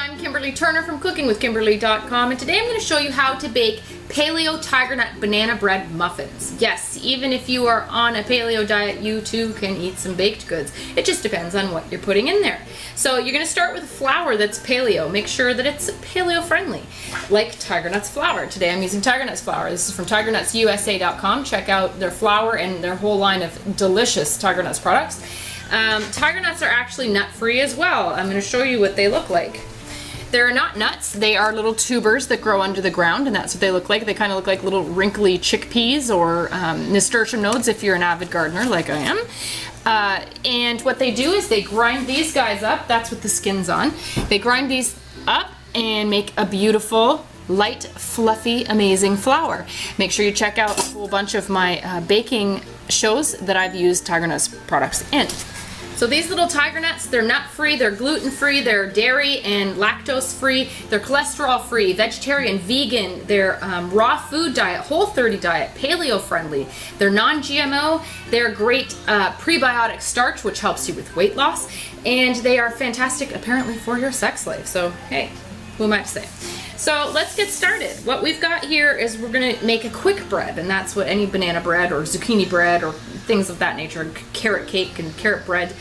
I'm Kimberly Turner from cookingwithkimberly.com, and today I'm going to show you how to bake paleo tiger nut banana bread muffins. Yes, even if you are on a paleo diet, you too can eat some baked goods. It just depends on what you're putting in there. So you're going to start with flour that's paleo. Make sure that it's paleo friendly, like Tiger Nuts flour. Today I'm using Tiger Nuts flour. This is from TigerNutsUSA.com. Check out their flour and their whole line of delicious Tiger Nuts products. Tiger Nuts are actually nut-free as well. I'm going to show you what they look like. They're not nuts, they are little tubers that grow under the ground, and that's what they look like. They kind of look like little wrinkly chickpeas or nasturtium nodes if you're an avid gardener like I am. And what they do is they grind these guys up. That's what the skin's on. They grind these up and make a beautiful, light, fluffy, amazing flour. Make sure you check out a whole bunch of my baking shows that I've used Tiger Nuts products in. So these little Tiger Nuts, they're nut-free, they're gluten-free, they're dairy and lactose-free, they're cholesterol-free, vegetarian, vegan, they're raw food diet, Whole30 diet, paleo-friendly, they're non-GMO, they're great prebiotic starch, which helps you with weight loss, and they are fantastic, apparently, for your sex life. So, hey, who am I to say? So let's get started. What we've got here is we're gonna make a quick bread, and that's what any banana bread or zucchini bread or things of that nature, carrot cake and carrot bread,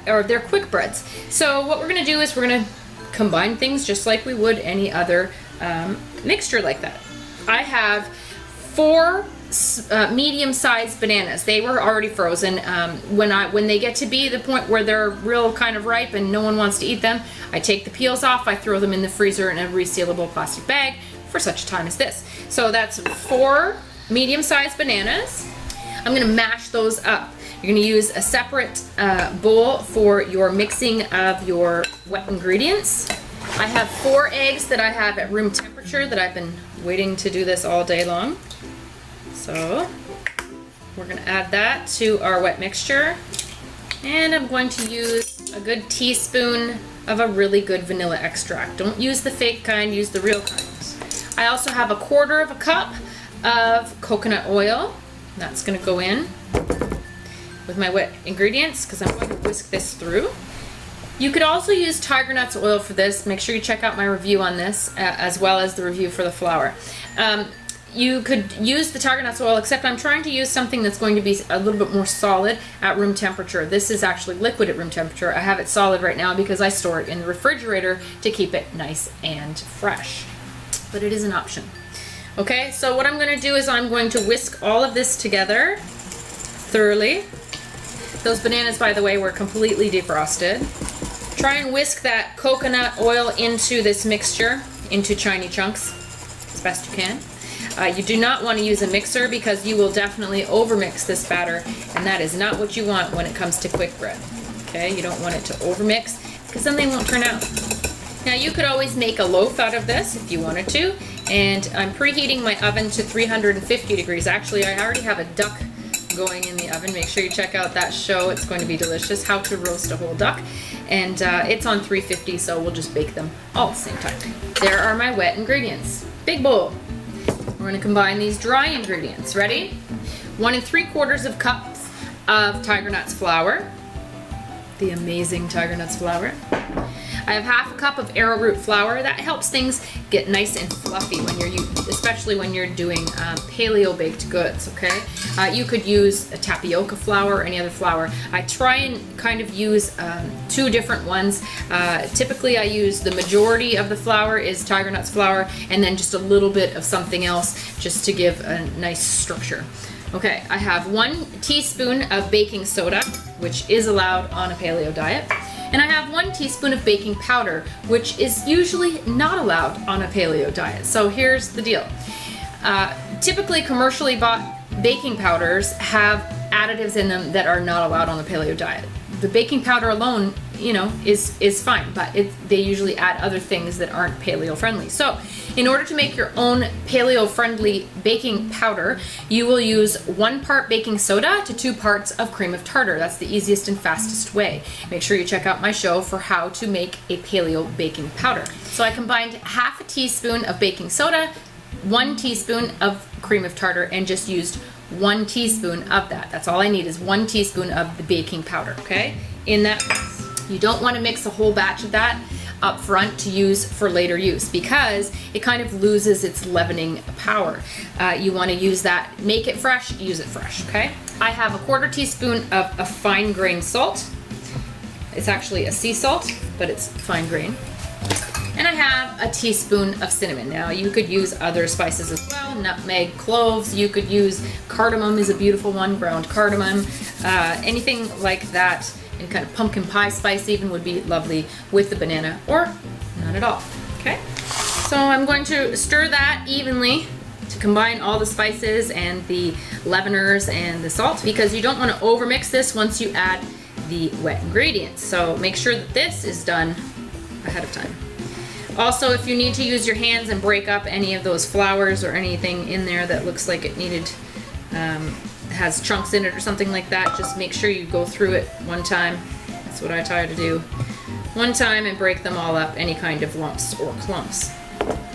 or they're quick breads. So what we're gonna do is we're gonna combine things just like we would any other mixture like that. I have 4 medium-sized bananas. They were already frozen. When they get to be the point where they're real kind of ripe and no one wants to eat them, I take the peels off, I throw them in the freezer in a resealable plastic bag for such a time as this. So that's 4 medium-sized bananas. I'm gonna mash those up. You're gonna use a separate bowl for your mixing of your wet ingredients. I have 4 eggs that I have at room temperature that I've been waiting to do this all day long. So we're going to add that to our wet mixture, and I'm going to use a good teaspoon of a really good vanilla extract. Don't use the fake kind, use the real kind. I also have 1/4 cup of coconut oil. That's going to go in with my wet ingredients because I'm going to whisk this through. You could also use Tiger Nuts oil for this. Make sure you check out my review on this as well as the review for the flour. You could use the Tiger Nuts oil, except I'm trying to use something that's going to be a little bit more solid at room temperature. This is actually liquid at room temperature. I have it solid right now because I store it in the refrigerator to keep it nice and fresh. But it is an option. Okay, so what I'm going to do is I'm going to whisk all of this together thoroughly. Those bananas, by the way, were completely defrosted. Try and whisk that coconut oil into this mixture, into tiny chunks, as best you can. You do not want to use a mixer because you will definitely overmix this batter, and that is not what you want when it comes to quick bread. Okay, you don't want it to overmix because then they won't turn out. Now you could always make a loaf out of this if you wanted to, and I'm preheating my oven to 350 degrees. Actually, I already have a duck going in the oven. Make sure you check out that show. It's going to be delicious, how to roast a whole duck, and it's on 350, so we'll just bake them all at the same time. There are my wet ingredients. Big bowl. We're going to combine these dry ingredients. Ready? 1 3/4 cups of Tiger Nuts flour. The amazing Tiger Nuts flour. I have 1/2 cup of arrowroot flour. That helps things get nice and fluffy when especially when you're doing paleo baked goods. Okay, you could use a tapioca flour or any other flour. I try and kind of use 2 different ones. Typically, I use the majority of the flour is Tiger Nuts flour, and then just a little bit of something else just to give a nice structure. Okay, I have 1 teaspoon of baking soda, which is allowed on a paleo diet. And I have 1 teaspoon of baking powder, which is usually not allowed on a paleo diet. So here's the deal. Typically they bought baking powders have additives in them that are not allowed on the paleo diet. The baking powder alone, you know, is fine, but they usually add other things that aren't paleo friendly. So in order to make your own paleo friendly baking powder, you will use 1 part baking soda to 2 parts of cream of tartar. That's the easiest and fastest way. Make sure you check out my show for how to make a paleo baking powder. So I combined 1/2 teaspoon of baking soda, 1 teaspoon of cream of tartar, and just used 1 teaspoon of that. That's all I need is 1 teaspoon of the baking powder, okay? In that, you don't want to mix a whole batch of that. up front to use for later use because it kind of loses its leavening power. You want to use that, make it fresh, use it fresh, okay? I have a 1/4 teaspoon of a fine grain salt. It's actually a sea salt, but it's fine grain. And I have a teaspoon of cinnamon. Now you could use other spices as well, nutmeg, cloves, you could use cardamom is a beautiful one, ground cardamom, anything like that, and kind of pumpkin pie spice even would be lovely with the banana, or none at all, okay? So I'm going to stir that evenly to combine all the spices and the leaveners and the salt, because you don't want to overmix this once you add the wet ingredients. So make sure that this is done ahead of time. Also, if you need to use your hands and break up any of those flours or anything in there that looks like it needed, has chunks in it or something like that, just make sure you go through it one time. That's what I try to do. One time and break them all up, any kind of lumps or clumps.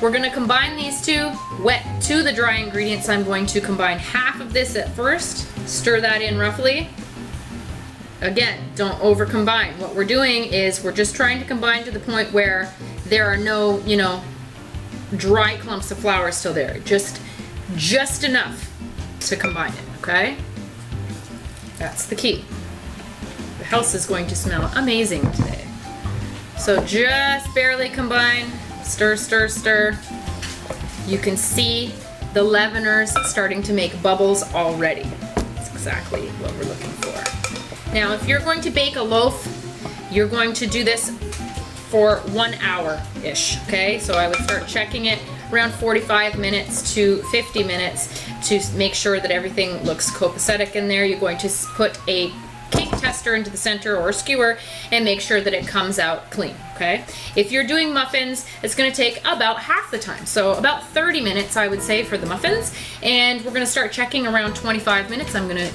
We're gonna combine these two wet to the dry ingredients. I'm going to combine half of this at first, stir that in roughly. Again, don't over combine. What we're doing is we're just trying to combine to the point where there are no, you know, dry clumps of flour still there. Just enough to combine it, okay? That's the key. The house is going to smell amazing today. So just barely combine, stir, stir, stir. You can see the leaveners starting to make bubbles already. That's exactly what we're looking for. Now, if you're going to bake a loaf, you're going to do this for 1 hour-ish, okay? So I would start checking it around 45 minutes to 50 minutes to make sure that everything looks copacetic in there. You're going to put a cake tester into the center or a skewer and make sure that it comes out clean, okay? If you're doing muffins, it's gonna take about half the time. So about 30 minutes, I would say, for the muffins. And we're gonna start checking around 25 minutes. I'm gonna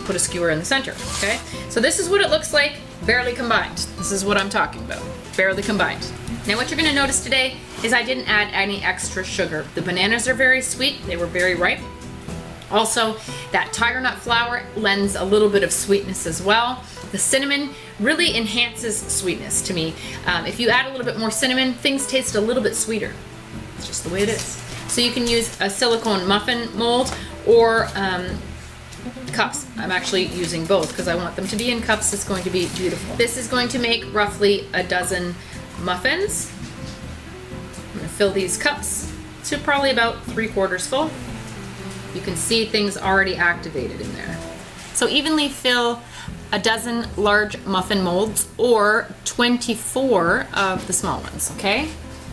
put a skewer in the center, okay? So this is what it looks like, barely combined. This is what I'm talking about, barely combined. Now what you're gonna notice today is I didn't add any extra sugar. The bananas are very sweet, they were very ripe. Also, that tiger nut flour lends a little bit of sweetness as well. The cinnamon really enhances sweetness to me. If you add a little bit more cinnamon, things taste a little bit sweeter. It's just the way it is. So you can use a silicone muffin mold or cups. I'm actually using both because I want them to be in cups. It's going to be beautiful. This is going to make roughly a dozen muffins. I'm going to fill these cups to probably about 3/4 full. You can see things already activated in there. So evenly fill a dozen large muffin molds or 24 of the small ones, okay?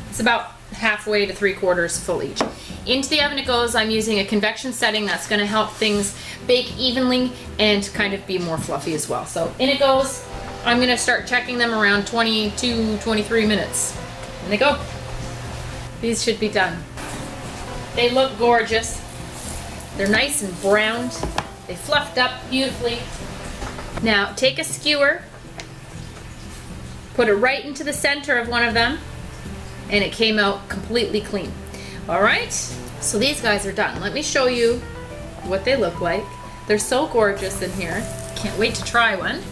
It's about halfway to 3/4 full each. Into the oven it goes. I'm using a convection setting that's gonna help things bake evenly and kind of be more fluffy as well. So in it goes. I'm gonna start checking them around 22, 23 minutes. And they go. These should be done. They look gorgeous. They're nice and browned. They fluffed up beautifully. Now take a skewer, put it right into the center of one of them, and it came out completely clean. All right, so these guys are done. Let me show you what they look like. They're so gorgeous in here. Can't wait to try one.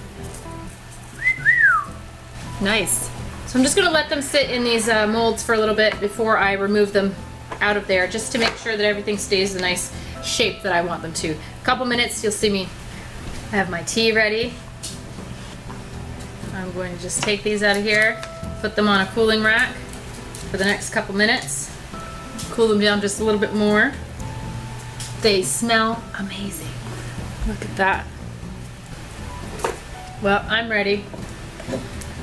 Nice. So I'm just gonna let them sit in these molds for a little bit before I remove them out of there, just to make sure that everything stays the nice shape that I want them to. A couple minutes, you'll see me have my tea ready. I'm going to just take these out of here, put them on a cooling rack for the next couple minutes, cool them down just a little bit more. They smell amazing. Look at that. Well, I'm ready.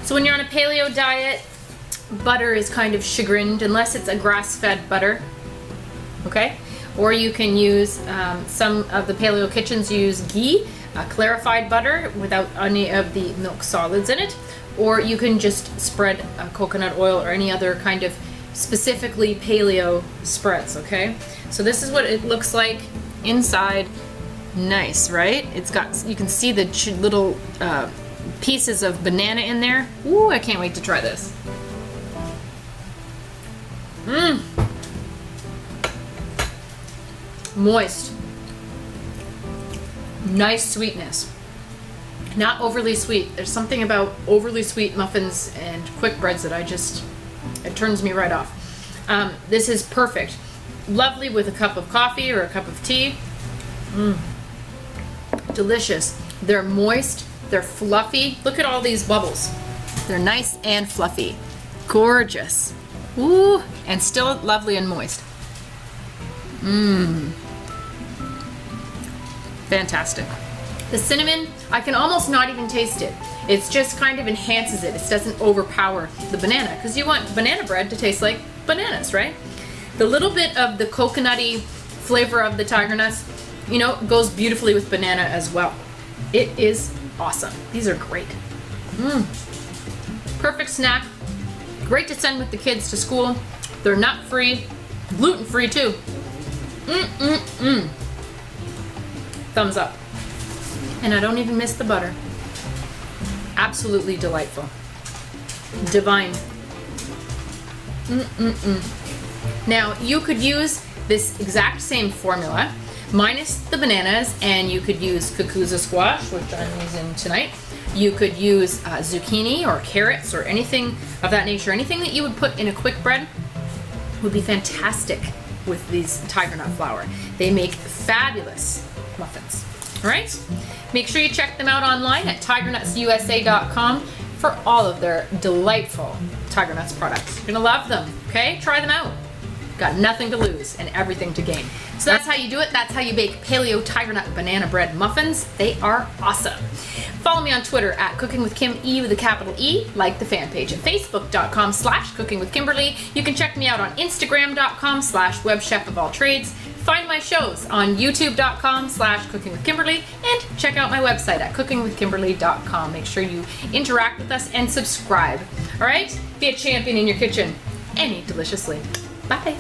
So when you're on a paleo diet, butter is kind of chagrined unless it's a grass-fed butter, okay? Or you can use, some of the paleo kitchens use ghee, clarified butter without any of the milk solids in it. Or you can just spread coconut oil or any other kind of specifically paleo spreads, okay? So this is what it looks like inside. Nice, right? It's got, you can see the little pieces of banana in there. Ooh, I can't wait to try this. Mmm. Moist. Nice sweetness. Not overly sweet. There's something about overly sweet muffins and quick breads that it turns me right off. This is perfect. Lovely with a cup of coffee or a cup of tea. Delicious. They're moist, they're fluffy. Look at all these bubbles. They're nice and fluffy. Gorgeous. Ooh, and still lovely and moist. Fantastic. The cinnamon, I can almost not even taste it. It's just kind of enhances it. It doesn't overpower the banana, because you want banana bread to taste like bananas, right? The little bit of the coconutty flavor of the tiger nuts, you know, goes beautifully with banana as well. It is awesome. These are great. Perfect snack. Great to send with the kids to school. They're nut-free, gluten-free too. Thumbs up. And I don't even miss the butter. Absolutely delightful. Divine. Now, you could use this exact same formula, minus the bananas, and you could use cucuzza squash, which I'm using tonight. You could use zucchini or carrots or anything of that nature. Anything that you would put in a quick bread would be fantastic with these tiger nut flour. They make fabulous muffins. All right? Make sure you check them out online at tigernutsusa.com for all of their delightful Tiger Nuts products. You're gonna love them, okay? Try them out. Got nothing to lose and everything to gain. So that's how you do it. That's how you bake Paleo Tiger Nut Banana Bread Muffins. They are awesome. Follow me on Twitter at Cooking with Kim, E with a capital E. Like the fan page at facebook.com/cookingwithkimberly. You can check me out on instagram.com/webchefofalltrades. Find my shows on youtube.com/cookingwithkimberly and check out my website at cookingwithkimberly.com. Make sure you interact with us and subscribe. All right? Be a champion in your kitchen and eat deliciously. Bye.